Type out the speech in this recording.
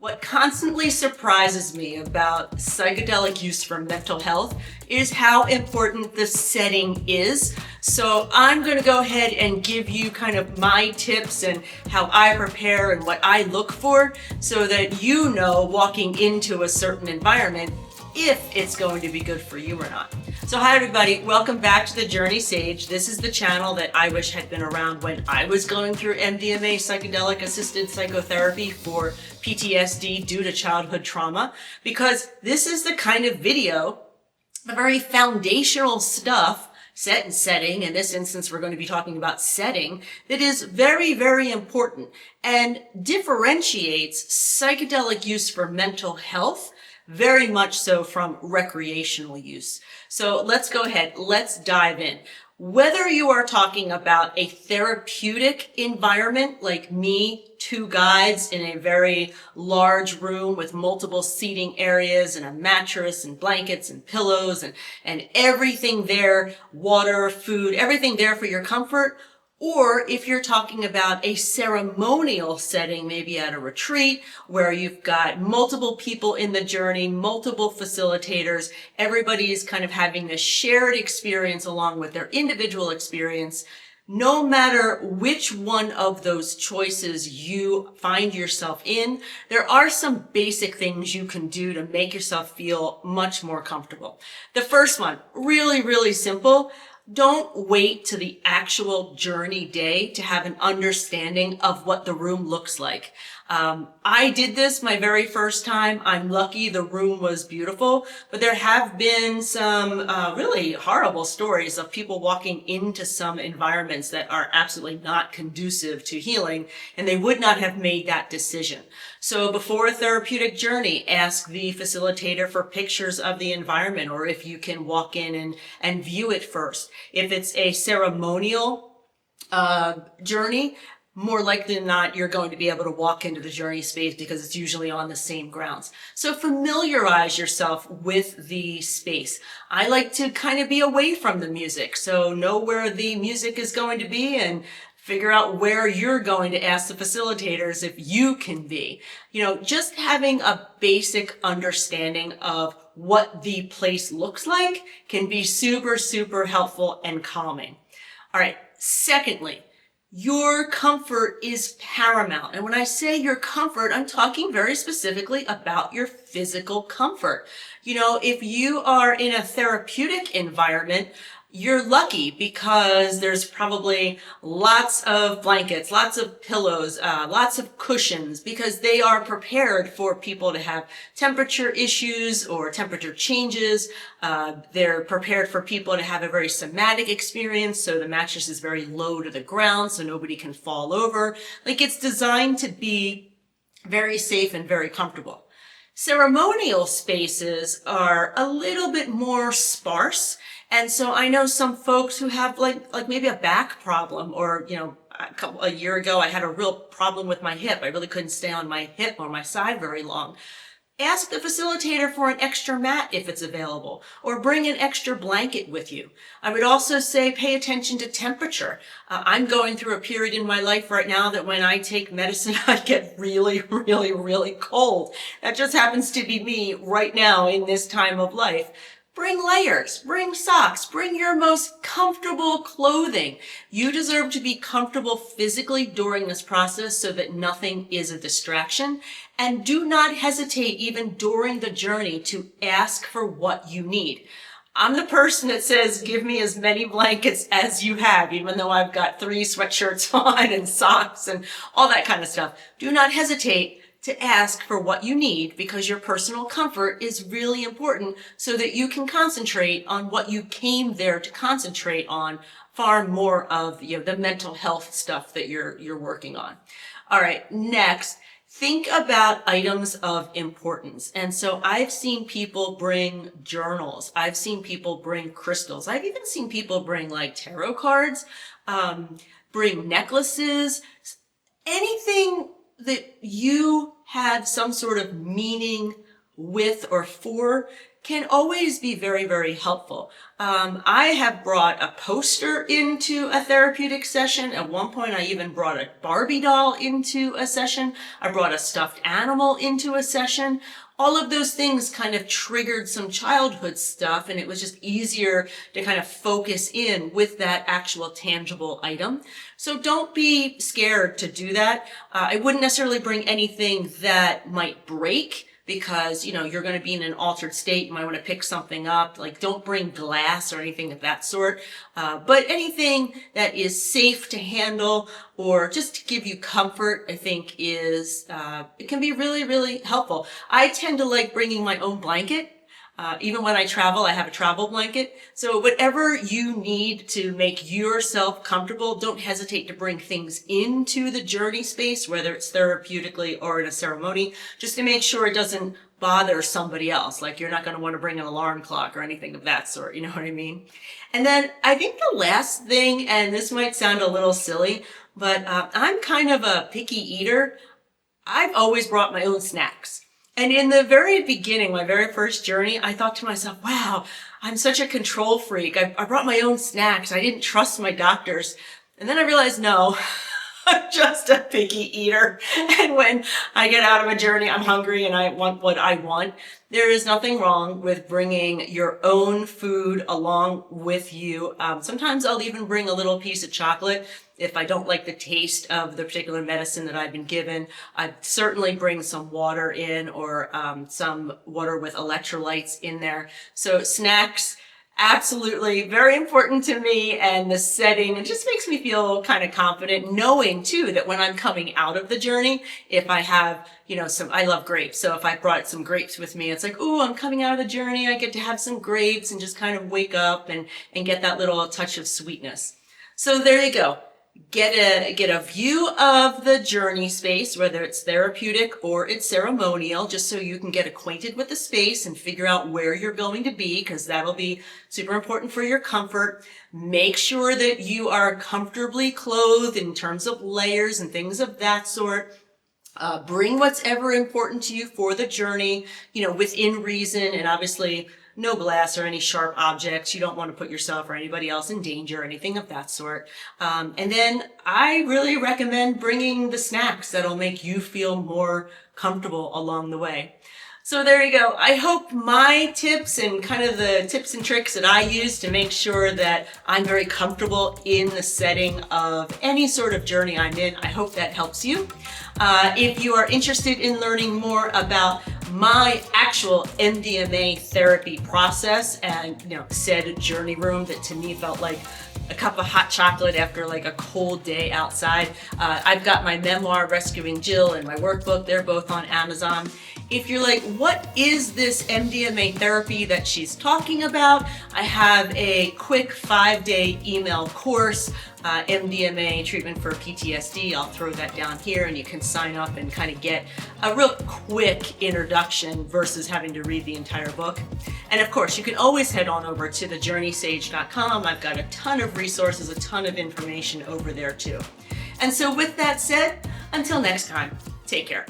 What constantly surprises me about psychedelic use for mental health is how important the setting is. So I'm going to go ahead and give you kind of my tips and how I prepare and what I look for so that you know walking into a certain environment if it's going to be good for you or not. So hi everybody, welcome back to the Journey Sage. This is the channel that I wish had been around when I was going through MDMA psychedelic assisted psychotherapy for PTSD due to childhood trauma, because this is the kind of video, the very foundational stuff, set and setting, in this instance we're going to be talking about setting, that is very, very important and differentiates psychedelic use for mental health very much so from recreational use. So let's go ahead, let's dive in. Whether you are talking about a therapeutic environment like me, two guides in a very large room with multiple seating areas and a mattress and blankets and pillows and everything there, water, food, everything there for your comfort, or if you're talking about a ceremonial setting, maybe at a retreat where you've got multiple people in the journey, multiple facilitators, everybody is kind of having this shared experience along with their individual experience. No matter which one of those choices you find yourself in, there are some basic things you can do to make yourself feel much more comfortable. The first one, really, really simple. Don't wait to the actual journey day to have an understanding of what the room looks like. I did this my very first time. I'm lucky the room was beautiful, but there have been some really horrible stories of people walking into some environments that are absolutely not conducive to healing, and they would not have made that decision. So before a therapeutic journey, ask the facilitator for pictures of the environment, or if you can walk in and view it first. If it's a ceremonial journey, more likely than not, you're going to be able to walk into the journey space because it's usually on the same grounds. So familiarize yourself with the space. I like to kind of be away from the music, so know where the music is going to be and figure out where you're going to ask the facilitators if you can be. You know, just having a basic understanding of what the place looks like can be super, super helpful and calming. All right, secondly, your comfort is paramount. And when I say your comfort, I'm talking very specifically about your physical comfort. You know, if you are in a therapeutic environment, you're lucky because there's probably lots of blankets, lots of pillows, lots of cushions, because they are prepared for people to have temperature issues or temperature changes. They're prepared for people to have a very somatic experience, so the mattress is very low to the ground so nobody can fall over. Like, it's designed to be very safe and very comfortable. Ceremonial spaces are a little bit more sparse. And so I know some folks who have like maybe a back problem, or, you know, a year ago I had a real problem with my hip. I really couldn't stay on my hip or my side very long. Ask the facilitator for an extra mat if it's available, or bring an extra blanket with you. I would also say pay attention to temperature. I'm going through a period in my life right now that when I take medicine, I get really, really, really cold. That just happens to be me right now in this time of life. Bring layers, bring socks, bring your most comfortable clothing. You deserve to be comfortable physically during this process so that nothing is a distraction. And do not hesitate even during the journey to ask for what you need. I'm the person that says, give me as many blankets as you have, even though I've got 3 sweatshirts on and socks and all that kind of stuff. Do not hesitate to ask for what you need, because your personal comfort is really important so that you can concentrate on what you came there to concentrate on, far more of, you know, the mental health stuff that you're working on. All right, next, think about items of importance. And so I've seen people bring journals. I've seen people bring crystals. I've even seen people bring like tarot cards, bring necklaces, anything that you have some sort of meaning with or for. can always be very, very helpful. I have brought a poster into a therapeutic session. At one point, I even brought a Barbie doll into a session. I brought a stuffed animal into a session. All of those things kind of triggered some childhood stuff, and it was just easier to kind of focus in with that actual tangible item. So don't be scared to do that. I wouldn't necessarily bring anything that might break, because, you know, you're going to be in an altered state. You might want to pick something up. Like, don't bring glass or anything of that sort. But anything that is safe to handle or just to give you comfort, I think is, it can be really, really helpful. I tend to like bringing my own blanket. Even when I travel, I have a travel blanket. So whatever you need to make yourself comfortable, don't hesitate to bring things into the journey space, whether it's therapeutically or in a ceremony, just to make sure it doesn't bother somebody else. Like, you're not going to want to bring an alarm clock or anything of that sort. You know what I mean? And then I think the last thing, and this might sound a little silly, but I'm kind of a picky eater. I've always brought my own snacks. And in the very beginning, my very first journey, I thought to myself, wow, I'm such a control freak. I brought my own snacks. I didn't trust my doctors. And then I realized, no, I'm just a picky eater. And when I get out of a journey, I'm hungry and I want what I want. There is nothing wrong with bringing your own food along with you. Sometimes I'll even bring a little piece of chocolate if I don't like the taste of the particular medicine that I've been given. I'd certainly bring some water in, or some water with electrolytes in there. So snacks, absolutely very important to me, and the setting, it just makes me feel kind of confident, knowing too that when I'm coming out of the journey, if I have, you know, I love grapes. So if I brought some grapes with me, it's like, ooh, I'm coming out of the journey. I get to have some grapes and just kind of wake up and get that little touch of sweetness. So there you go. Get a view of the journey space, whether it's therapeutic or it's ceremonial, just so you can get acquainted with the space and figure out where you're going to be, because that'll be super important for your comfort. Make sure that you are comfortably clothed in terms of layers and things of that sort. Bring what's ever important to you for the journey, you know, within reason, and obviously no glass or any sharp objects. You don't want to put yourself or anybody else in danger or anything of that sort. And then I really recommend bringing the snacks that'll make you feel more comfortable along the way. So there you go. I hope my tips and kind of the tips and tricks that I use to make sure that I'm very comfortable in the setting of any sort of journey I'm in, I hope that helps you. If you are interested in learning more about my actual MDMA therapy process and, you know, said journey room that to me felt like a cup of hot chocolate after like a cold day outside, I've got my memoir, Rescuing Jill, and my workbook. They're both on Amazon. If you're like, what is this MDMA therapy that she's talking about? I have a quick 5-day email course, MDMA treatment for PTSD. I'll throw that down here, and you can sign up and kind of get a real quick introduction versus having to read the entire book. And of course, you can always head on over to thejourneysage.com. I've got a ton of resources, a ton of information over there too. And so with that said, until next time, take care.